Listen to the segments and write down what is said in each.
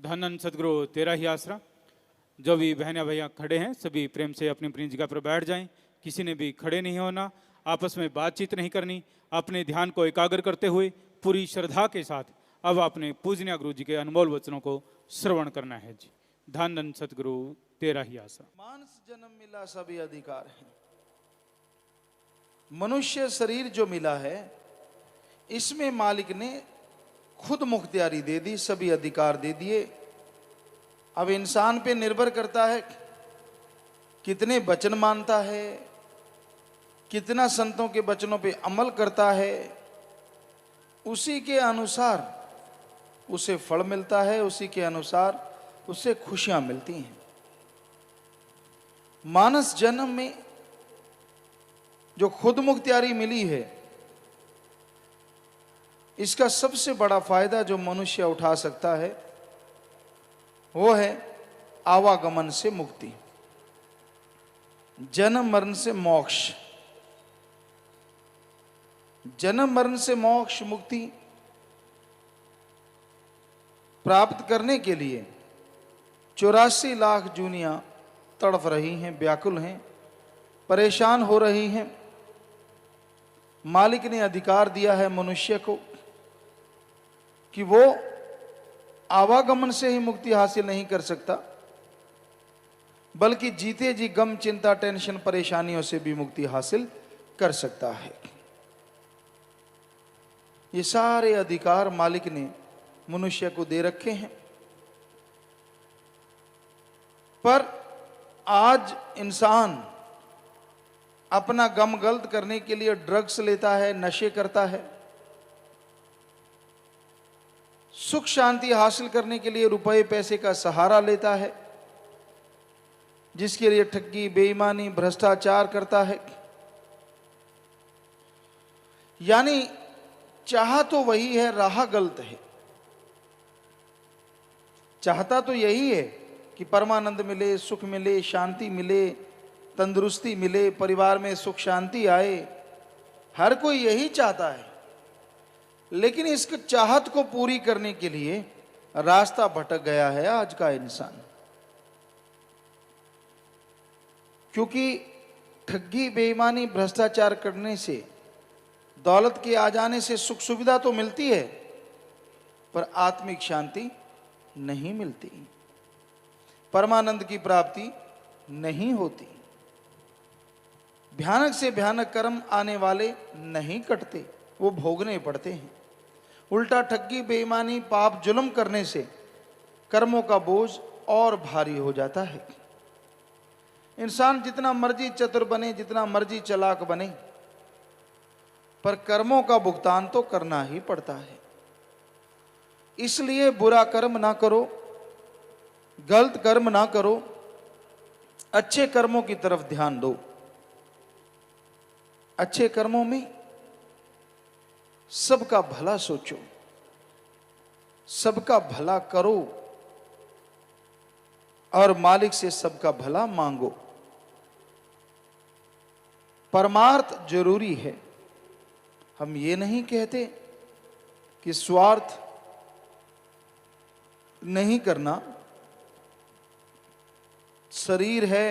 धन सदगुरु तेरा ही आसरा। जो भी बहने भैया खड़े हैं सभी प्रेम से अपनी अपनी जगह पर बैठ जाएं। किसी ने भी खड़े नहीं होना, आपस में बातचीत नहीं करनी। अपने ध्यान को एकाग्र करते हुए पूरी श्रद्धा के साथ अब अपने पूजनीय गुरु जी के अनमोल वचनों को श्रवण करना है जी। धन सदगुरु तेरा ही आसरा। मानस जन्म मिला सभी अधिकार है। मनुष्य शरीर जो मिला है इसमें मालिक ने खुद मुख्तियारी दे दी, सभी अधिकार दे दिए। अब इंसान पे निर्भर करता है कितने वचन मानता है, कितना संतों के वचनों पे अमल करता है। उसी के अनुसार उसे फल मिलता है, उसी के अनुसार उसे खुशियां मिलती हैं। मानस जन्म में जो खुद मुख्तियारी मिली है, इसका सबसे बड़ा फायदा जो मनुष्य उठा सकता है वो है आवागमन से मुक्ति, जन्म मरण से मोक्ष। जन्म मरण से मोक्ष मुक्ति प्राप्त करने के लिए 84 लाख जूनियां तड़फ रही हैं, व्याकुल हैं, परेशान हो रही हैं। मालिक ने अधिकार दिया है मनुष्य को कि वो आवागमन से ही मुक्ति हासिल नहीं कर सकता, बल्कि जीते जी गम, चिंता, टेंशन, परेशानियों से भी मुक्ति हासिल कर सकता है। ये सारे अधिकार मालिक ने मनुष्य को दे रखे हैं। पर आज इंसान अपना गम गलत करने के लिए ड्रग्स लेता है, नशे करता है। सुख शांति हासिल करने के लिए रुपए पैसे का सहारा लेता है, जिसके लिए ठगी, बेईमानी, भ्रष्टाचार करता है। यानी चाह तो वही है, राह गलत है। चाहता तो यही है कि परमानंद मिले, सुख मिले, शांति मिले, तंदुरुस्ती मिले, परिवार में सुख शांति आए। हर कोई यही चाहता है, लेकिन इस चाहत को पूरी करने के लिए रास्ता भटक गया है आज का इंसान। क्योंकि ठगी, बेईमानी, भ्रष्टाचार करने से, दौलत के आ जाने से सुख सुविधा तो मिलती है, पर आत्मिक शांति नहीं मिलती, परमानंद की प्राप्ति नहीं होती। भयानक से भयानक कर्म आने वाले नहीं कटते, वो भोगने पड़ते हैं। उल्टा ठगी, बेईमानी, पाप, जुल्म करने से कर्मों का बोझ और भारी हो जाता है। इंसान जितना मर्जी चतुर बने, जितना मर्जी चालाक बने, पर कर्मों का भुगतान तो करना ही पड़ता है। इसलिए बुरा कर्म ना करो, गलत कर्म ना करो, अच्छे कर्मों की तरफ ध्यान दो। अच्छे कर्मों में सबका भला सोचो, सबका भला करो और मालिक से सबका भला मांगो। परमार्थ जरूरी है। हम ये नहीं कहते कि स्वार्थ नहीं करना। शरीर है,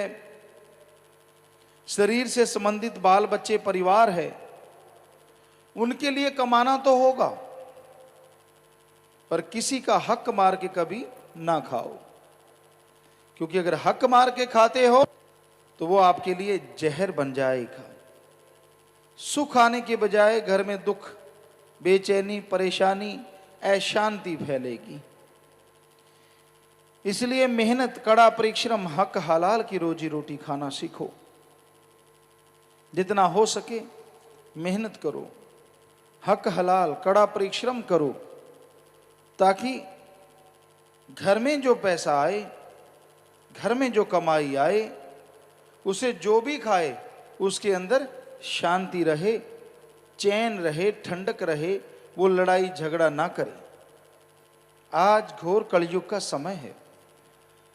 शरीर से संबंधित बाल बच्चे, परिवार है, उनके लिए कमाना तो होगा, पर किसी का हक मार के कभी ना खाओ। क्योंकि अगर हक मार के खाते हो तो वो आपके लिए जहर बन जाएगा। सुख आने के बजाय घर में दुख, बेचैनी, परेशानी, अशांति फैलेगी। इसलिए मेहनत, कड़ा परिश्रम, हक हलाल की रोजी रोटी खाना सीखो। जितना हो सके मेहनत करो, हक हलाल, कड़ा परिश्रम करो, ताकि घर में जो पैसा आए, घर में जो कमाई आए, उसे जो भी खाए उसके अंदर शांति रहे, चैन रहे, ठंडक रहे, वो लड़ाई झगड़ा ना करे। आज घोर कलयुग का समय है।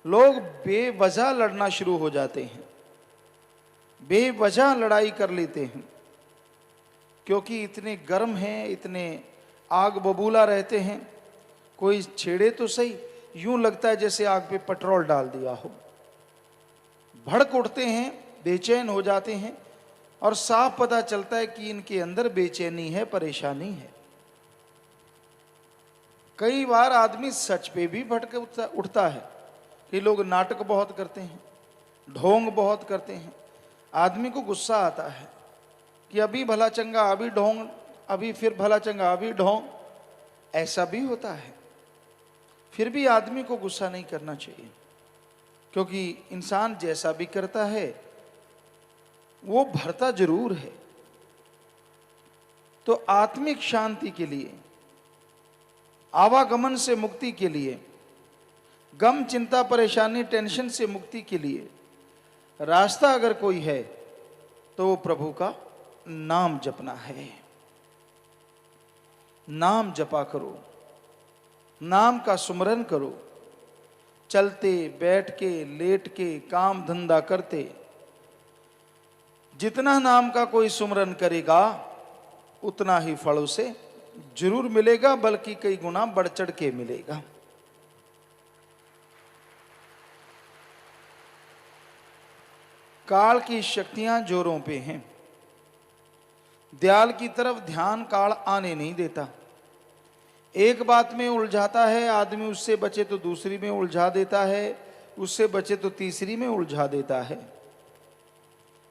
लोग बेवजह लड़ना शुरू हो जाते हैं, बेवजह लड़ाई कर लेते हैं, क्योंकि इतने गर्म हैं, इतने आग बबूला रहते हैं। कोई छेड़े तो सही, यूं लगता है जैसे आग पे पेट्रोल डाल दिया हो। भड़क उठते हैं, बेचैन हो जाते हैं और साफ पता चलता है कि इनके अंदर बेचैनी है, परेशानी है। कई बार आदमी सच पे भी भटक उठता है कि लोग नाटक बहुत करते हैं, ढोंग बहुत करते हैं। आदमी को गुस्सा आता है कि अभी भला चंगा अभी ढोंग, अभी फिर भला चंगा अभी ढोंग, ऐसा भी होता है। फिर भी आदमी को गुस्सा नहीं करना चाहिए, क्योंकि इंसान जैसा भी करता है वो भरता जरूर है। तो आत्मिक शांति के लिए, आवागमन से मुक्ति के लिए, गम चिंता परेशानी टेंशन से मुक्ति के लिए रास्ता अगर कोई है तो वो प्रभु का नाम जपना है। नाम जपा करो, नाम का सुमरन करो। चलते बैठ के लेट के काम धंधा करते जितना नाम का कोई सुमरन करेगा उतना ही फल उसे जरूर मिलेगा, बल्कि कई गुना बढ़ चढ़ के मिलेगा। काल की शक्तियां जोरों पे हैं। दयाल की तरफ ध्यान काल आने नहीं देता। एक बात में उलझाता है आदमी, उससे बचे तो दूसरी में उलझा देता है, उससे बचे तो तीसरी में उलझा देता है।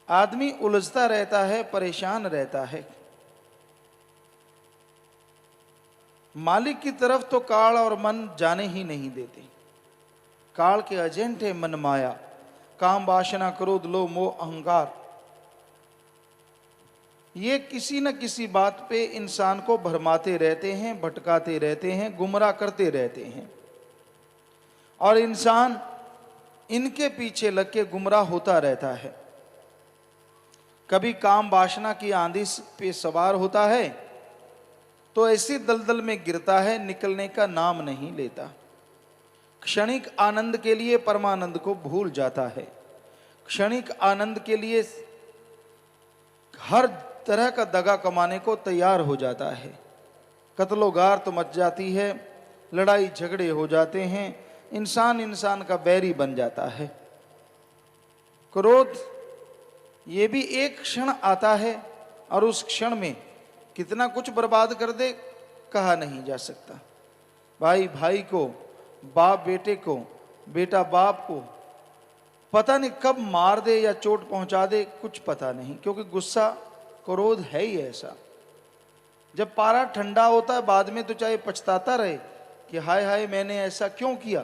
आदमी उलझता रहता है, परेशान रहता है। मालिक की तरफ तो काल और मन जाने ही नहीं देते। काल के एजेंट है मन माया, काम वासना क्रोध लोभ मोह अहंकार। ये किसी न किसी बात पे इंसान को भरमाते रहते हैं, भटकाते रहते हैं, गुमराह करते रहते हैं, और इंसान इनके पीछे लग के गुमराह होता रहता है। कभी काम वासना की आंधी पे सवार होता है तो ऐसी दलदल में गिरता है, निकलने का नाम नहीं लेता। क्षणिक आनंद के लिए परमानंद को भूल जाता है। क्षणिक आनंद के लिए हर तरह का दगा कमाने को तैयार हो जाता है। कत्लोगार तो मच जाती है, लड़ाई झगड़े हो जाते हैं, इंसान इंसान का बैरी बन जाता है। क्रोध ये भी एक क्षण आता है और उस क्षण में कितना कुछ बर्बाद कर दे कहा नहीं जा सकता। भाई भाई को, बाप बेटे को, बेटा बाप को पता नहीं कब मार दे या चोट पहुंचा दे, कुछ पता नहीं, क्योंकि गुस्सा क्रोध है ही ऐसा। जब पारा ठंडा होता है बाद में तो चाहे पछताता रहे कि हाय हाय मैंने ऐसा क्यों किया,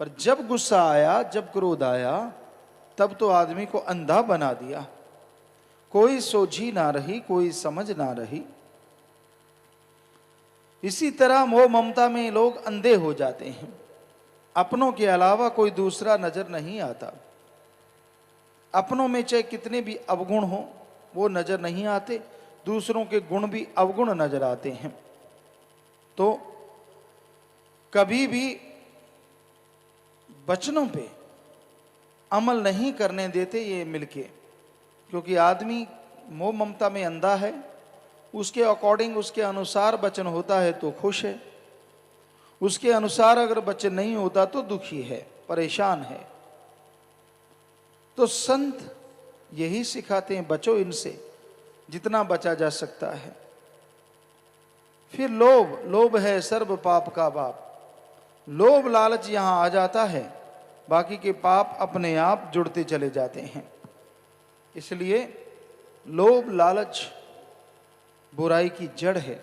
पर जब गुस्सा आया, जब क्रोध आया, तब तो आदमी को अंधा बना दिया। कोई सोझी ना रही, कोई समझ ना रही। इसी तरह मोह ममता में लोग अंधे हो जाते हैं। अपनों के अलावा कोई दूसरा नजर नहीं आता। अपनों में चाहे कितने भी अवगुण हो वो नजर नहीं आते, दूसरों के गुण भी अवगुण नजर आते हैं। तो कभी भी वचनों पे अमल नहीं करने देते ये मिलके, क्योंकि आदमी मोह ममता में अंधा है। उसके अकॉर्डिंग, उसके अनुसार वचन होता है तो खुश है, उसके अनुसार अगर वचन नहीं होता तो दुखी है, परेशान है। तो संत यही सिखाते हैं, बचो इनसे जितना बचा जा सकता है। फिर लोभ, लोभ है सर्व पाप का बाप। लोभ लालच यहां आ जाता है, बाकी के पाप अपने आप जुड़ते चले जाते हैं। इसलिए लोभ लालच बुराई की जड़ है,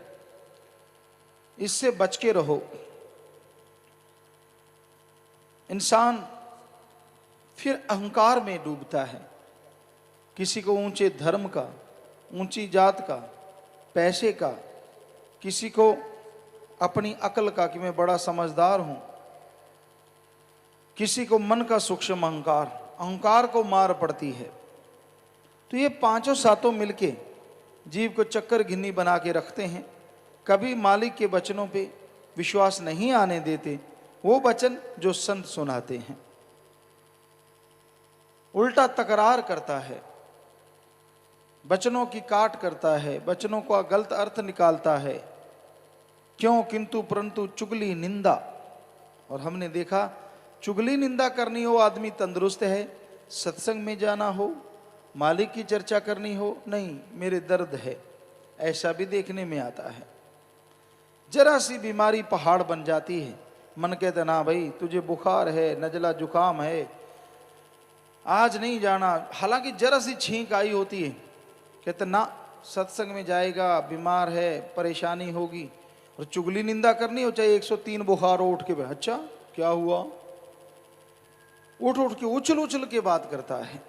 इससे बच के रहो। इंसान फिर अहंकार में डूबता है। किसी को ऊंचे धर्म का, ऊंची जात का, पैसे का, किसी को अपनी अकल का कि मैं बड़ा समझदार हूं, किसी को मन का सूक्ष्म अहंकार, अहंकार को मार पड़ती है। तो ये पांचों सातों मिलके जीव को चक्कर घिन्नी बना के रखते हैं। कभी मालिक के वचनों पे विश्वास नहीं आने देते, वो वचन जो संत सुनाते हैं। उल्टा तकरार करता है, वचनों की काट करता है, वचनों का गलत अर्थ निकालता है। क्यों, किंतु परंतु, चुगली, निंदा और हमने देखा चुगली निंदा करनी हो आदमी तंदुरुस्त है, सत्संग में जाना हो, मालिक की चर्चा करनी हो, नहीं मेरे दर्द है, ऐसा भी देखने में आता है। जरा सी बीमारी पहाड़ बन जाती है, मन कहता ना भाई तुझे बुखार है, नजला जुकाम है, आज नहीं जाना, हालांकि जरा सी छींक आई होती है, कहते ना सत्संग में जाएगा, बीमार है, परेशानी होगी। और चुगली निंदा करनी हो, चाहे 103 बुखार हो, उठ के अच्छा क्या हुआ, उठ उठ के उछल उछल के बात करता है,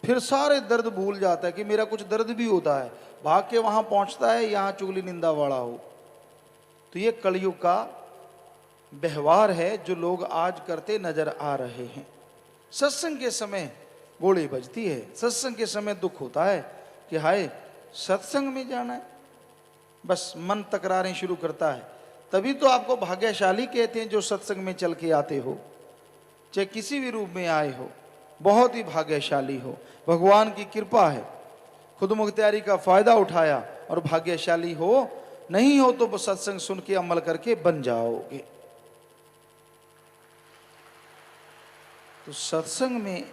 फिर सारे दर्द भूल जाता है कि मेरा कुछ दर्द भी होता है, भाग के वहां पहुंचता है यहां चुगली निंदा वाला हो। तो ये कलयुग का व्यवहार है जो लोग आज करते नजर आ रहे हैं। सत्संग के समय गोली बजती है, सत्संग के समय दुख होता है कि हाय सत्संग में जाना है, बस मन तकरारें शुरू करता है। तभी तो आपको भाग्यशाली कहते हैं जो सत्संग में चल के आते हो, चाहे किसी भी रूप में आए हो, बहुत ही भाग्यशाली हो, भगवान की कृपा है, खुद मुख्तियारी का फायदा उठाया और भाग्यशाली हो। नहीं हो तो सत्संग सुन के अमल करके बन जाओगे। तो सत्संग में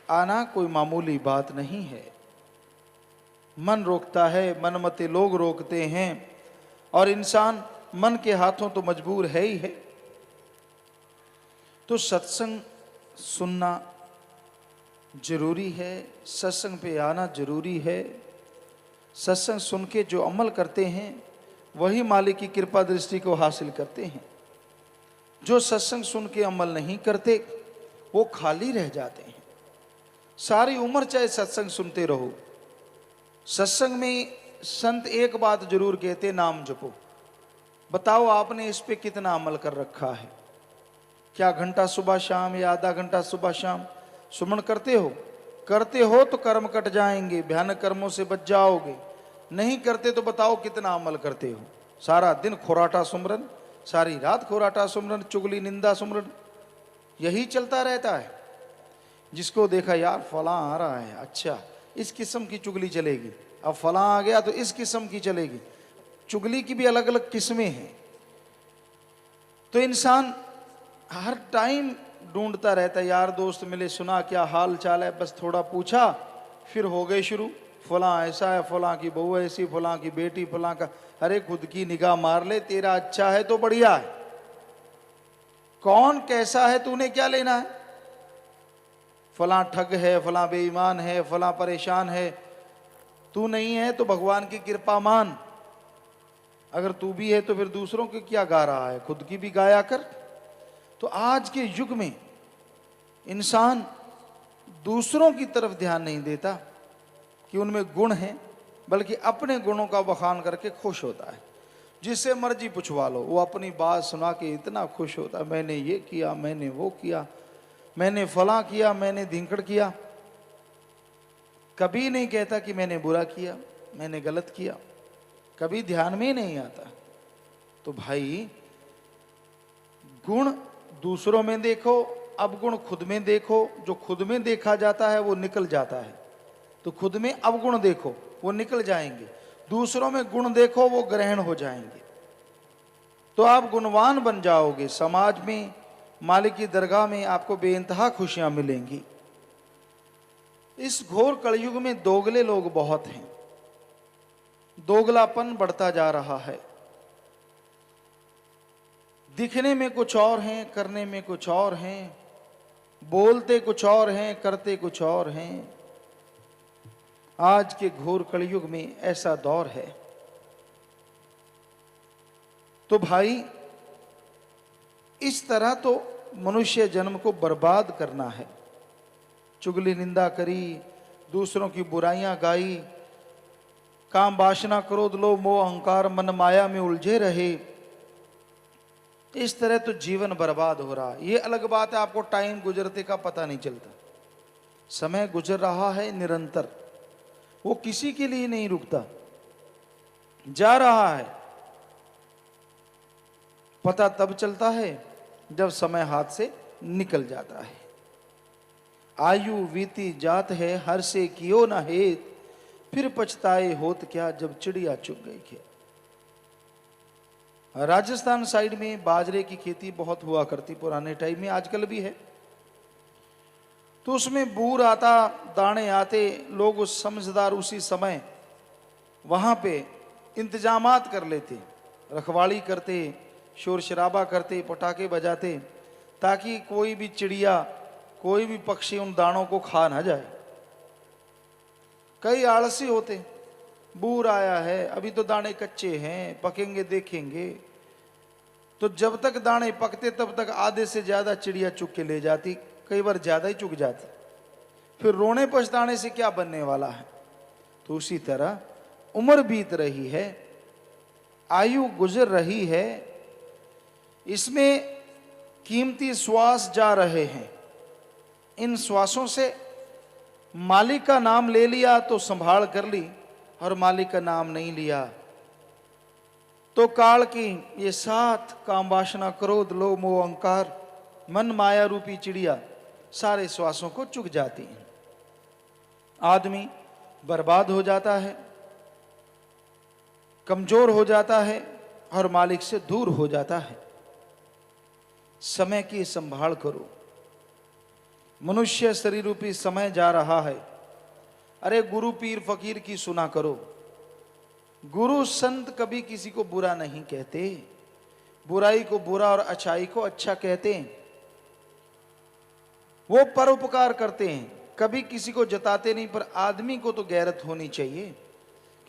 आना कोई मामूली बात नहीं है। मन रोकता है, मनमते लोग रोकते हैं, और इंसान मन के हाथों तो मजबूर है ही है। तो सत्संग सुनना जरूरी है, सत्संग पे आना जरूरी है। सत्संग सुन के जो अमल करते हैं वही मालिक की कृपा दृष्टि को हासिल करते हैं। जो सत्संग सुन के अमल नहीं करते वो खाली रह जाते हैं। सारी उम्र चाहे सत्संग सुनते रहो, सत्संग में संत एक बात जरूर कहते, नाम जपो। बताओ आपने इस पे कितना अमल कर रखा है? क्या घंटा सुबह शाम या आधा घंटा सुबह शाम सुमन करते हो? करते हो तो कर्म कट जाएंगे, भयानक कर्मों से बच जाओगे। नहीं करते तो बताओ कितना अमल करते हो? सारा दिन खोराटा सुमरन, सारी रात खोराटा सुमरन, चुगली निंदा सुमरन, यही चलता रहता है। जिसको देखा यार फलां आ रहा है, अच्छा इस किस्म की चुगली चलेगी, अब फलां आ गया तो इस किस्म की चलेगी। चुगली की भी अलग अलग किस्में हैं। तो इंसान हर टाइम ढूंढता रहता है, यार दोस्त मिले, सुना क्या हाल चाल है, बस थोड़ा पूछा, फिर हो गए शुरू, फलां ऐसा है, फलां की बहू ऐसी, फलां की बेटी, फलां का। अरे खुद की निगाह मार ले, तेरा अच्छा है तो बढ़िया है, कौन कैसा है तूने क्या लेना है? फलां ठग है, फलां बेईमान है, फलां परेशान है, तू नहीं है तो भगवान की कृपा मान। अगर तू भी है तो फिर दूसरों की क्या गा रहा है, खुद की भी गाया कर। तो आज के युग में इंसान दूसरों की तरफ ध्यान नहीं देता कि उनमें गुण हैं, बल्कि अपने गुणों का बखान करके खुश होता है। जिससे मर्जी पूछवा लो, वो अपनी बात सुना के इतना खुश होता है, मैंने ये किया, मैंने वो किया, मैंने फलां किया, मैंने धिंकड़ किया। कभी नहीं कहता कि मैंने बुरा किया, मैंने गलत किया, कभी ध्यान में ही नहीं आता। तो भाई गुण दूसरों में देखो, अवगुण खुद में देखो। जो खुद में देखा जाता है वो निकल जाता है, तो खुद में अवगुण देखो, वो निकल जाएंगे। दूसरों में गुण देखो, वो ग्रहण हो जाएंगे, तो आप गुणवान बन जाओगे। समाज में, मालिक की दरगाह में आपको बेइंतहा खुशियां मिलेंगी। इस घोर कलयुग में दोगले लोग बहुत हैं, दोगलापन बढ़ता जा रहा है। दिखने में कुछ और हैं, करने में कुछ और हैं, बोलते कुछ और हैं, करते कुछ और हैं। आज के घोर कलयुग में ऐसा दौर है। तो भाई इस तरह तो मनुष्य जन्म को बर्बाद करना है। चुगली निंदा करी, दूसरों की बुराइयां गाई, काम वासना क्रोध लोभ मोह अहंकार मन माया में उलझे रहे, इस तरह तो जीवन बर्बाद हो रहा। ये अलग बात है आपको टाइम गुजरते का पता नहीं चलता, समय गुजर रहा है निरंतर, वो किसी के लिए नहीं रुकता, जा रहा है। पता तब चलता है जब समय हाथ से निकल जाता है। आयु बीती जात है हर से कियो ना हेत, फिर पछताए होत क्या जब चिड़िया चुग गई खेत। राजस्थान साइड में बाजरे की खेती बहुत हुआ करती पुराने टाइम में, आजकल भी है। तो उसमें बूर आता, दाने आते, लोग उस समझदार उसी समय वहाँ पे इंतजामात कर लेते, रखवाली करते, शोर शराबा करते, पटाखे बजाते, ताकि कोई भी चिड़िया, कोई भी पक्षी उन दानों को खा ना जाए। कई आलसी होते, बूर आया है, अभी तो दाने कच्चे हैं, पकेंगे देखेंगे। तो जब तक दाने पकते तब तक आधे से ज्यादा चिड़िया चुग के ले जाती, कई बार ज्यादा ही चुग जाती। फिर रोने पछताने से क्या बनने वाला है। तो उसी तरह उम्र बीत रही है, आयु गुजर रही है, इसमें कीमती श्वास जा रहे हैं। इन श्वासों से मालिक का नाम ले लिया तो संभाल कर ली, और मालिक का नाम नहीं लिया तो काल की ये 7 काम, वासना, क्रोध, लोभ, मोह, अहंकार, मन माया रूपी चिड़िया सारे श्वासों को चुग जाती हैं। आदमी बर्बाद हो जाता है, कमजोर हो जाता है और मालिक से दूर हो जाता है। समय की संभाल करो। मनुष्य शरीर रूपी समय जा रहा है। अरे गुरु पीर फकीर की सुना करो। गुरु संत कभी किसी को बुरा नहीं कहते, बुराई को बुरा और अच्छाई को अच्छा कहते हैं। वो परोपकार करते हैं, कभी किसी को जताते नहीं। पर आदमी को तो गैरत होनी चाहिए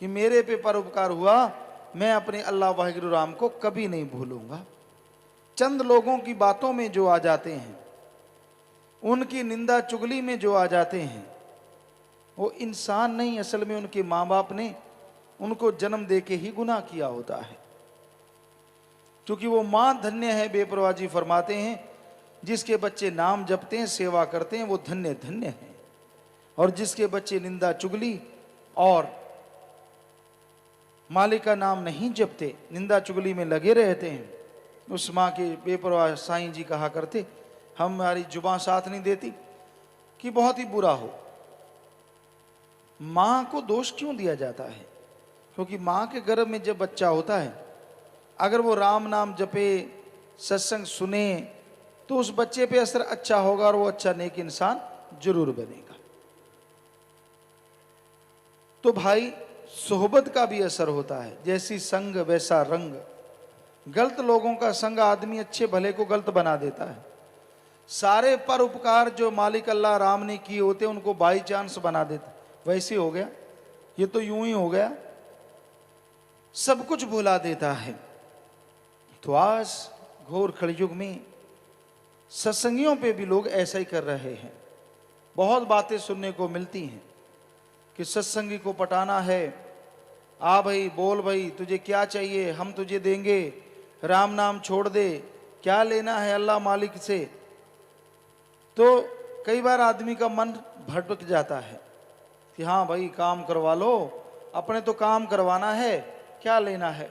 कि मेरे पे परोपकार हुआ, मैं अपने अल्लाह वाहिगुरु राम को कभी नहीं भूलूंगा। चंद लोगों की बातों में जो आ जाते हैं, उनकी निंदा चुगली में जो आ जाते हैं, वो इंसान नहीं, असल में उनके माँ बाप ने उनको जन्म दे के ही गुनाह किया होता है। क्योंकि वो माँ धन्य है, बेपरवाह जी फरमाते हैं, जिसके बच्चे नाम जपते हैं, सेवा करते हैं, वो धन्य धन्य है। और जिसके बच्चे निंदा चुगली और मालिक का नाम नहीं जपते, निंदा चुगली में लगे रहते हैं, उस माँ के बेपरवाह साईं जी कहा करते, हमारी जुबान साथ नहीं देती कि बहुत ही बुरा हो। माँ को दोष क्यों दिया जाता है? क्योंकि माँ के गर्भ में जब बच्चा होता है, अगर वो राम नाम जपे, सत्संग सुने, तो उस बच्चे पे असर अच्छा होगा और वो अच्छा नेक इंसान जरूर बनेगा। तो भाई सोहबत का भी असर होता है, जैसी संग वैसा रंग। गलत लोगों का संग आदमी अच्छे भले को गलत बना देता है। सारे पर उपकार जो मालिक अल्लाह राम ने किए होते उनको बाई चांस बना देता, वैसे हो गया, ये तो यूं ही हो गया, सब कुछ भुला देता है। तो आज घोर कलयुग में सत्संगियों पे भी लोग ऐसा ही कर रहे हैं। बहुत बातें सुनने को मिलती हैं कि सत्संगी को पटाना है, आ भाई बोल भाई तुझे क्या चाहिए हम तुझे देंगे, राम नाम छोड़ दे, क्या लेना है अल्लाह मालिक से। तो कई बार आदमी का मन भटक जाता है कि हाँ भाई काम करवा लो, अपने तो काम करवाना है, क्या लेना है।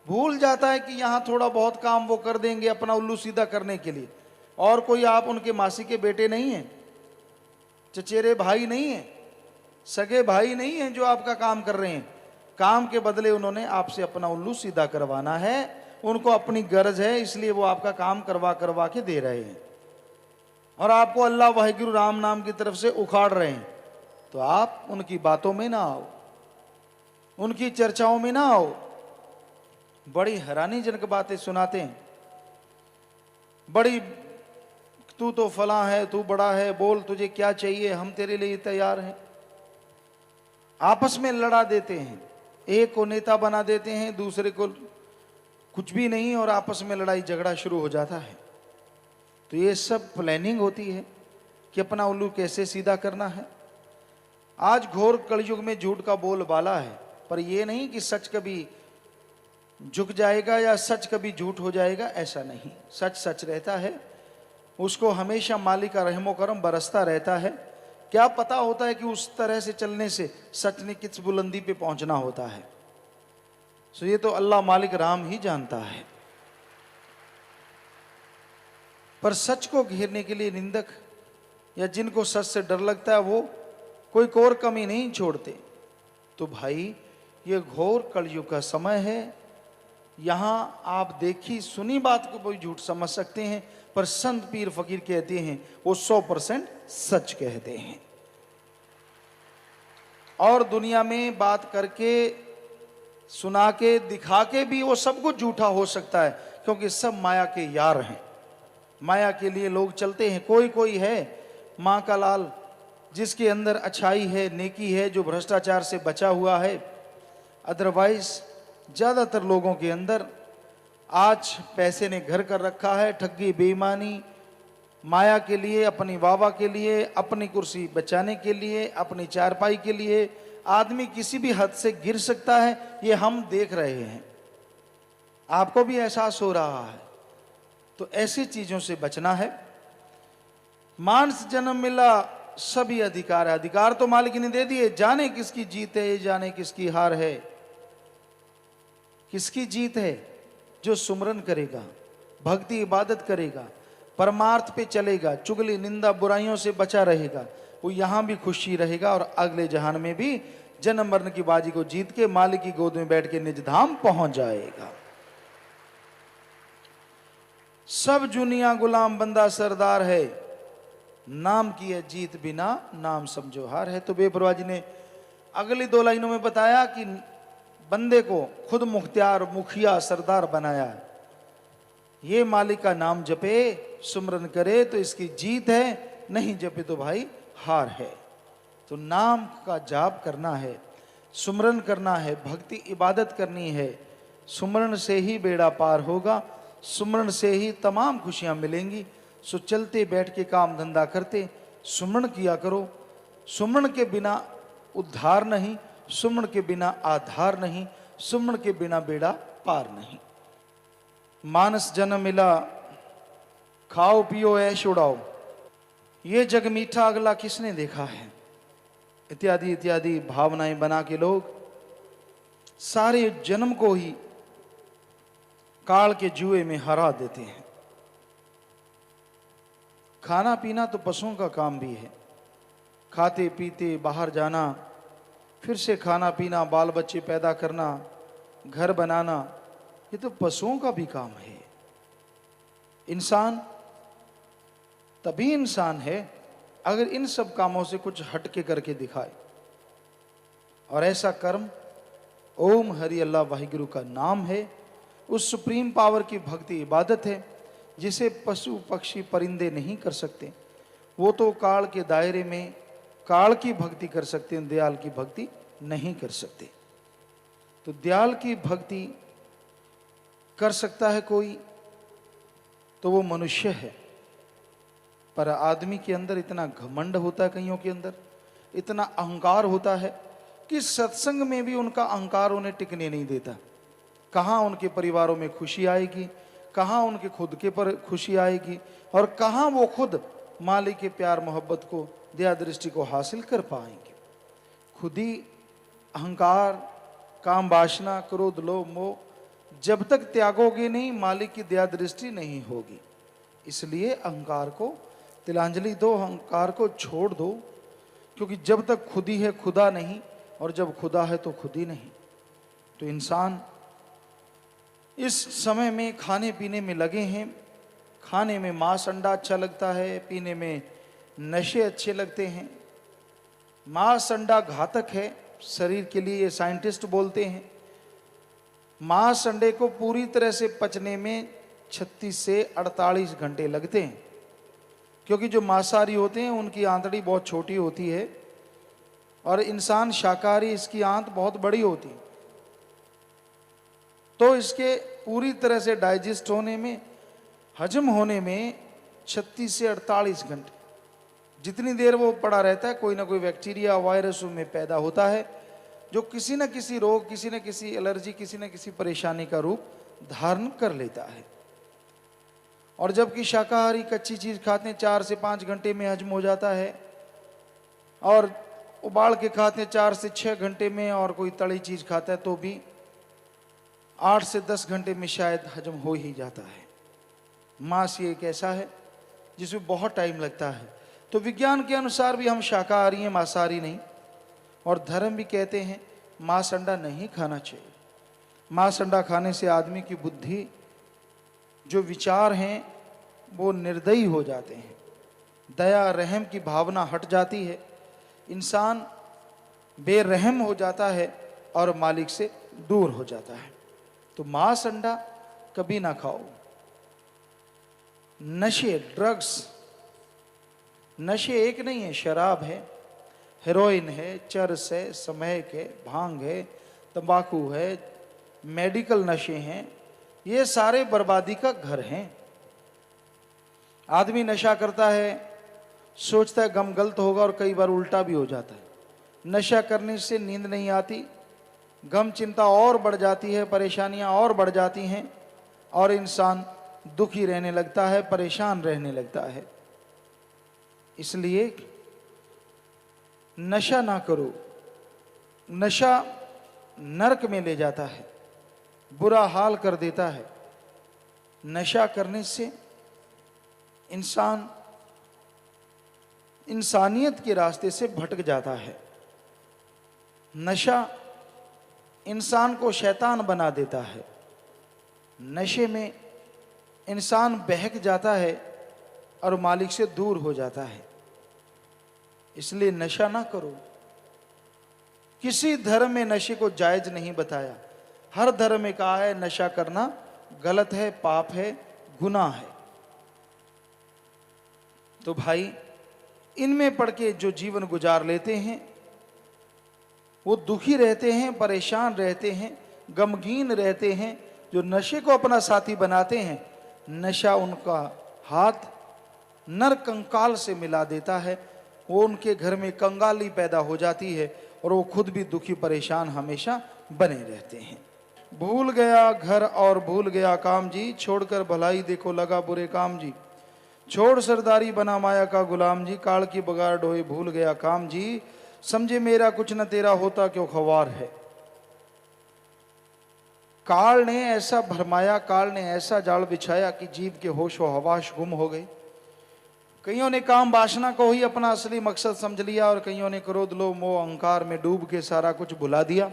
भूल जाता है कि यहाँ थोड़ा बहुत काम वो कर देंगे अपना उल्लू सीधा करने के लिए। और कोई आप उनके मासी के बेटे नहीं हैं, चचेरे भाई नहीं हैं, सगे भाई नहीं हैं जो आपका काम कर रहे हैं। काम के बदले उन्होंने आपसे अपना उल्लू सीधा करवाना है, उनको अपनी गरज है, इसलिए वो आपका काम करवा करवा के दे रहे हैं और आपको अल्लाह वाहिगुरु राम नाम की तरफ से उखाड़ रहे हैं। तो आप उनकी बातों में ना आओ, उनकी चर्चाओं में ना आओ। बड़ी हैरानीजनक बातें सुनाते हैं, बड़ी तू तो फला है, तू बड़ा है, बोल तुझे क्या चाहिए हम तेरे लिए तैयार हैं। आपस में लड़ा देते हैं, एक को नेता बना देते हैं, दूसरे को कुछ भी नहीं, और आपस में लड़ाई झगड़ा शुरू हो जाता है। तो ये सब प्लानिंग होती है कि अपना उल्लू कैसे सीधा करना है। आज घोर कलयुग में झूठ का बोलबाला है, पर यह नहीं कि सच कभी झुक जाएगा या सच कभी झूठ हो जाएगा, ऐसा नहीं। सच सच रहता है, उसको हमेशा मालिक का रहमो करम बरसता रहता है। क्या पता होता है कि उस तरह से चलने से सच ने किस बुलंदी पे पहुंचना होता है। सो ये तो अल्लाह मालिक राम ही जानता है। पर सच को घेरने के लिए निंदक या जिनको सच से डर लगता है वो कोई कोर कमी नहीं छोड़ते। तो भाई ये घोर कलयुग का समय है, यहाँ आप देखी सुनी बात को कोई झूठ समझ सकते हैं, पर संत पीर फकीर कहते हैं वो 100% सच कहते हैं। और दुनिया में बात करके, सुना के, दिखा के भी वो सब कुछ झूठा हो सकता है, क्योंकि सब माया के यार हैं। माया के लिए लोग चलते हैं। कोई कोई है माँ का लाल, जिसके अंदर अच्छाई है, नेकी है, जो भ्रष्टाचार से बचा हुआ है। अदरवाइज ज़्यादातर लोगों के अंदर आज पैसे ने घर कर रखा है। ठगी, बेईमानी, माया के लिए, अपनी वाहवाह के लिए, अपनी कुर्सी बचाने के लिए, अपनी चारपाई के लिए आदमी किसी भी हद से गिर सकता है। ये हम देख रहे हैं, आपको भी एहसास हो रहा है। तो ऐसी चीजों से बचना है। मानस जन्म मिला सभी अधिकार है। अधिकार तो मालिक ने दे दिए, जाने किसकी जीत है, जाने किसकी हार है। किसकी जीत है? जो सुमरन करेगा, भक्ति इबादत करेगा, परमार्थ पे चलेगा, चुगली निंदा बुराइयों से बचा रहेगा, वो यहां भी खुशी रहेगा और अगले जहान में भी जन्म मरण की बाजी को जीत के मालिक की गोद में बैठ के निज धाम पहुंच जाएगा। सब जुनिया गुलाम बंदा सरदार है, नाम की है जीत बिना नाम समझो हार है। तो बेपरवाह जी ने अगली 2 लाइनों में बताया कि बंदे को खुद मुख्तियार, मुखिया, सरदार बनाया है। ये मालिक का नाम जपे, सुमरन करे तो इसकी जीत है, नहीं जपे तो भाई हार है। तो नाम का जाप करना है, सुमरन करना है, भक्ति इबादत करनी है। सुमरन से ही बेड़ा पार होगा, सुमरन से ही तमाम खुशियां मिलेंगी। सो चलते बैठ के काम धंधा करते सुमरन किया करो। सुमरन के बिना उद्धार नहीं, सुमरन के बिना आधार नहीं, सुमरन के बिना बेड़ा पार नहीं। मानस जन्म मिला, खाओ पियो ऐश उड़ाओ, ये जग मीठा अगला किसने देखा है, इत्यादि इत्यादि भावनाएं बना के लोग सारे जन्म को ही काल के जुए में हरा देते हैं। खाना पीना तो पशुओं का काम भी है, खाते पीते बाहर जाना, फिर से खाना पीना, बाल बच्चे पैदा करना, घर बनाना, ये तो पशुओं का भी काम है। इंसान तभी इंसान है अगर इन सब कामों से कुछ हटके करके दिखाए। और ऐसा कर्म ओम हरि अल्लाह वाहिगुरु का नाम है, उस सुप्रीम पावर की भक्ति इबादत है जिसे पशु पक्षी परिंदे नहीं कर सकते। वो तो काल के दायरे में काल की भक्ति कर सकते हैं, दयाल की भक्ति नहीं कर सकते। तो दयाल की भक्ति कर सकता है कोई तो वो मनुष्य है। पर आदमी के अंदर इतना घमंड होता है, कईयों के अंदर इतना अहंकार होता है कि सत्संग में भी उनका अहंकार उन्हें टिकने नहीं देता। कहाँ उनके परिवारों में खुशी आएगी, कहाँ उनके खुद के पर खुशी आएगी, और कहाँ वो खुद मालिक के प्यार मोहब्बत को, दया दृष्टि को हासिल कर पाएंगे। खुद ही अहंकार, काम वासना, क्रोध, लोभ, मोह जब तक त्यागोगे नहीं, मालिक की दया दृष्टि नहीं होगी। इसलिए अहंकार को तिलांजलि दो, अहंकार को छोड़ दो, क्योंकि जब तक खुद ही है खुदा नहीं, और जब खुदा है तो खुद ही नहीं। तो इंसान इस समय में खाने पीने में लगे हैं। खाने में मांस अंडा अच्छा लगता है, पीने में नशे अच्छे लगते हैं। मांस अंडा घातक है शरीर के लिए, ये साइंटिस्ट बोलते हैं। मांस अंडे को पूरी तरह से पचने में 36 से 48 घंटे लगते हैं, क्योंकि जो मांसाहारी होते हैं उनकी आंतड़ी बहुत छोटी होती है, और इंसान शाकाहारी, इसकी आंत बहुत बड़ी होती है। तो इसके पूरी तरह से डाइजेस्ट होने में, हजम होने में 36 से 48 घंटे, जितनी देर वो पड़ा रहता है कोई ना कोई बैक्टीरिया, वायरस में पैदा होता है, जो किसी न किसी रोग, किसी न किसी एलर्जी, किसी न किसी परेशानी का रूप धारण कर लेता है। और जबकि शाकाहारी कच्ची चीज खाते हैं 4 से 5 घंटे में हजम हो जाता है, और उबाल के खाते हैं 4 से 6 घंटे में, और कोई तली चीज खाता है तो भी 8 से 10 घंटे में शायद हजम हो ही जाता है। मांस ये एक ऐसा है जिसमें बहुत टाइम लगता है। तो विज्ञान के अनुसार भी हम शाकाहारी हैं, मांसाहारी नहीं। और धर्म भी कहते हैं मांस अंडा नहीं खाना चाहिए। मांस अंडा खाने से आदमी की बुद्धि, जो विचार हैं वो निर्दयी हो जाते हैं, दया रहम की भावना हट जाती है, इंसान बेरहम हो जाता है और मालिक से दूर हो जाता है। तो मांस अंडा कभी ना खाओ। नशे, ड्रग्स, नशे एक नहीं है, शराब है, हेरोइन है, चरस है, समैक है, भांग है, तंबाकू है, मेडिकल नशे हैं, ये सारे बर्बादी का घर हैं। आदमी नशा करता है, सोचता है गम गलत होगा और कई बार उल्टा भी हो जाता है। नशा करने से नींद नहीं आती, गम चिंता और बढ़ जाती है, परेशानियां और बढ़ जाती हैं और इंसान दुखी रहने लगता है, परेशान रहने लगता है। इसलिए नशा ना करो। नशा नरक में ले जाता है, बुरा हाल कर देता है। नशा करने से इंसान इंसानियत के रास्ते से भटक जाता है। नशा इंसान को शैतान बना देता है। नशे में इंसान बहक जाता है और मालिक से दूर हो जाता है। इसलिए नशा ना करो। किसी धर्म में नशे को जायज नहीं बताया। हर धर्म में कहा है नशा करना गलत है, पाप है, गुनाह है। तो भाई, इनमें पड़ के जो जीवन गुजार लेते हैं वो दुखी रहते हैं, परेशान रहते हैं, गमगीन रहते हैं। जो नशे को अपना साथी बनाते हैं, नशा उनका हाथ नर कंकाल से मिला देता है। वो उनके घर में कंगाली पैदा हो जाती है और वो खुद भी दुखी परेशान हमेशा बने रहते हैं। भूल गया घर और भूल गया काम जी, छोड़कर भलाई देखो लगा बुरे काम जी। छोड़ सरदारी बना माया का गुलाम जी, काल की बगाड़ ढोए भूल गया काम जी। समझे मेरा कुछ न तेरा होता क्यों ख्वार है। काल ने ऐसा भरमाया, काल ने ऐसा जाल बिछाया कि जीव के होश व हवाश गुम हो गए। कईयों ने काम वासना को ही अपना असली मकसद समझ लिया और कईयों ने क्रोध लोभ मोह अहंकार में डूब के सारा कुछ भुला दिया।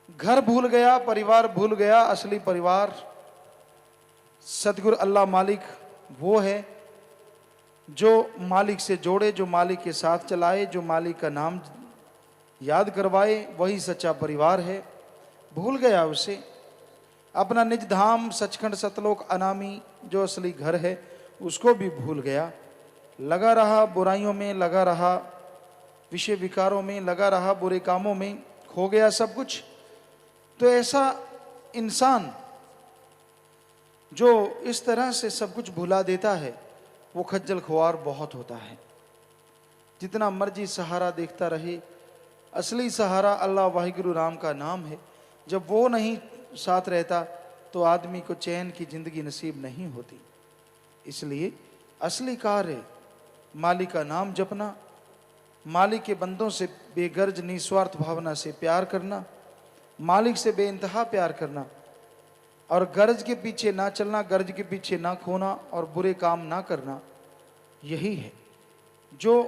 घर भूल गया, परिवार भूल गया। असली परिवार सतगुरु अल्लाह मालिक वो है जो मालिक से जोड़े, जो मालिक के साथ चलाए, जो मालिक का नाम याद करवाए, वही सच्चा परिवार है। भूल गया उसे। अपना निज धाम सचखंड सतलोक अनामी जो असली घर है उसको भी भूल गया। लगा रहा बुराइयों में, लगा रहा विषय विकारों में, लगा रहा बुरे कामों में, खो गया सब कुछ। तो ऐसा इंसान जो इस तरह से सब कुछ भुला देता है वो खज्जल खुआर बहुत होता है। जितना मर्जी सहारा देखता रहे, असली सहारा अल्लाह वाहिगुरु राम का नाम है। जब वो नहीं साथ रहता तो आदमी को चैन की जिंदगी नसीब नहीं होती। इसलिए असली कार्य मालिक का नाम जपना, मालिक के बंदों से बेगर्ज निस्वार्थ भावना से प्यार करना, मालिक से बेइंतहा प्यार करना और गर्ज के पीछे ना चलना, गर्ज के पीछे ना खोना और बुरे काम ना करना, यही है। जो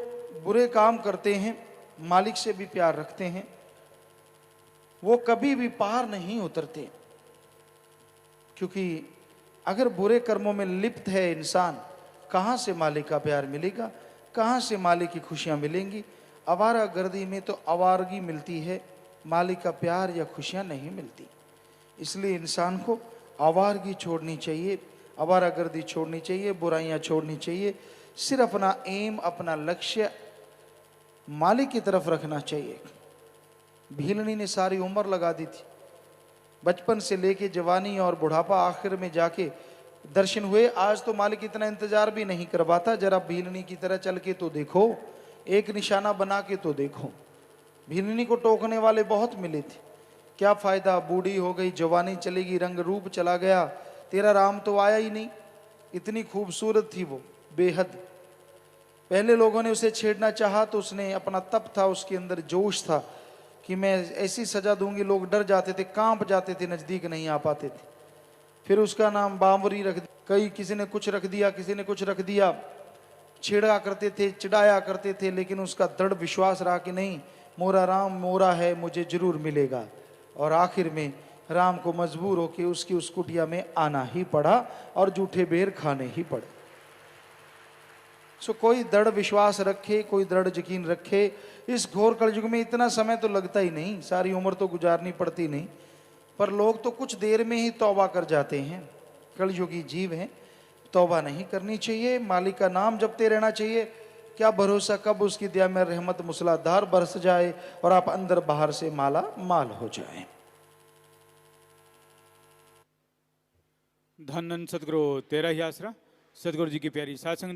बुरे काम करते हैं, मालिक से भी प्यार रखते हैं, वो कभी भी पार नहीं उतरते। क्योंकि अगर बुरे कर्मों में लिप्त है इंसान, कहाँ से मालिक का प्यार मिलेगा, कहाँ से मालिक की खुशियाँ मिलेंगी। आवारा गर्दी में तो आवारगी मिलती है, मालिक का प्यार या खुशियाँ नहीं मिलती। इसलिए इंसान को आवारगी छोड़नी चाहिए, आवारागर्दी छोड़नी चाहिए, बुराइयां छोड़नी चाहिए। सिर्फ अपना एम, अपना लक्ष्य मालिक की तरफ रखना चाहिए। भीलनी ने सारी उम्र लगा दी थी, बचपन से लेके जवानी और बुढ़ापा, आखिर में जाके दर्शन हुए। आज तो मालिक इतना इंतजार भी नहीं करवाता। जरा भीलनी की तरह चल के तो देखो, एक निशाना बना के तो देखो। भीलनी को टोकने वाले बहुत मिले थे, क्या फायदा, बूढ़ी हो गई, जवानी चलेगी, रंग रूप चला गया, तेरा राम तो आया ही नहीं। इतनी खूबसूरत थी वो, बेहद। पहले लोगों ने उसे छेड़ना चाहा तो उसने, अपना तप था, उसके अंदर जोश था कि मैं ऐसी सजा दूंगी, लोग डर जाते थे, कांप जाते थे, नजदीक नहीं आ पाते थे। फिर उसका नाम बांवरी रख दिया, कई किसी ने कुछ रख दिया, किसी ने कुछ रख दिया। छेड़ा करते थे, चिढ़ाया करते थे, लेकिन उसका दृढ़ विश्वास रहा कि नहीं, मोरा राम मोरा है, मुझे जरूर मिलेगा। और आखिर में राम को मजबूर होकर उसकी उस कुटिया में आना ही पड़ा और जूठे बेर खाने ही पड़े। सो कोई दृढ़ विश्वास रखे, कोई दृढ़ यकीन रखे। इस घोर कलयुग में इतना समय तो लगता ही नहीं, सारी उम्र तो गुजारनी पड़ती नहीं, पर लोग तो कुछ देर में ही तौबा कर जाते हैं। कलयुगी जीव हैं, तौबा नहीं करनी चाहिए, मालिक का नाम जपते रहना चाहिए। क्या भरोसा कब उसकी दया में रहमत मूसलाधार बरस जाए और आप अंदर बाहर से माला माल हो जाए। धन धन सदगुरु तेरा ही आसरा। सदगुरु जी की प्यारी सात संगत